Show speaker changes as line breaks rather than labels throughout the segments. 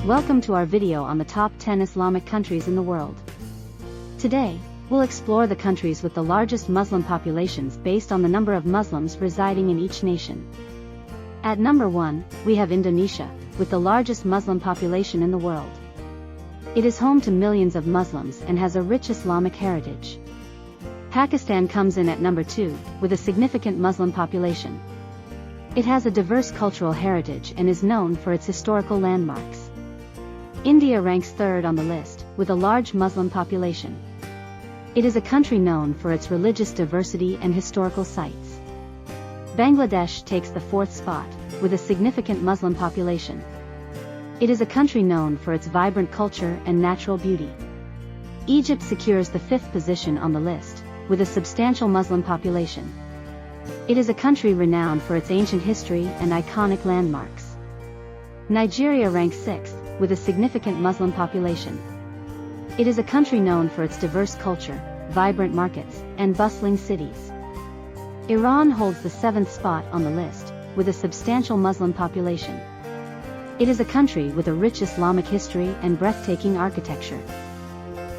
Welcome to our video on the top 10 Islamic countries in the world. Today, we'll explore the countries with the largest Muslim populations based on the number of Muslims residing in each nation. At number 1, we have Indonesia, with the largest Muslim population in the world. It is home to millions of Muslims and has a rich Islamic heritage. Pakistan comes in at number 2, with a significant Muslim population. It has a diverse cultural heritage and is known for its historical landmarks. India ranks third on the list, with a large Muslim population. It is a country known for its religious diversity and historical sites. Bangladesh takes the fourth spot, with a significant Muslim population. It is a country known for its vibrant culture and natural beauty. Egypt secures the fifth position on the list, with a substantial Muslim population. It is a country renowned for its ancient history and iconic landmarks. Nigeria ranks sixth, with a significant Muslim population. It is a country known for its diverse culture, vibrant markets, and bustling cities. Iran holds the seventh spot on the list, with a substantial Muslim population. It is a country with a rich Islamic history and breathtaking architecture.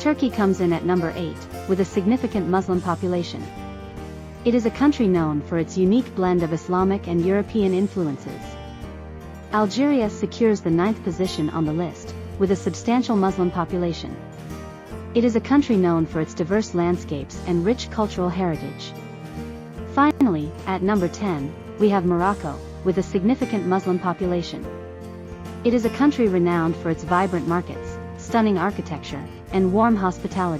Turkey comes in at number 8, with a significant Muslim population. It is a country known for its unique blend of Islamic and European influences. Algeria secures the 9th position on the list, with a substantial Muslim population. It is a country known for its diverse landscapes and rich cultural heritage. Finally, at number 10, we have Morocco, with a significant Muslim population. It is a country renowned for its vibrant markets, stunning architecture, and warm hospitality.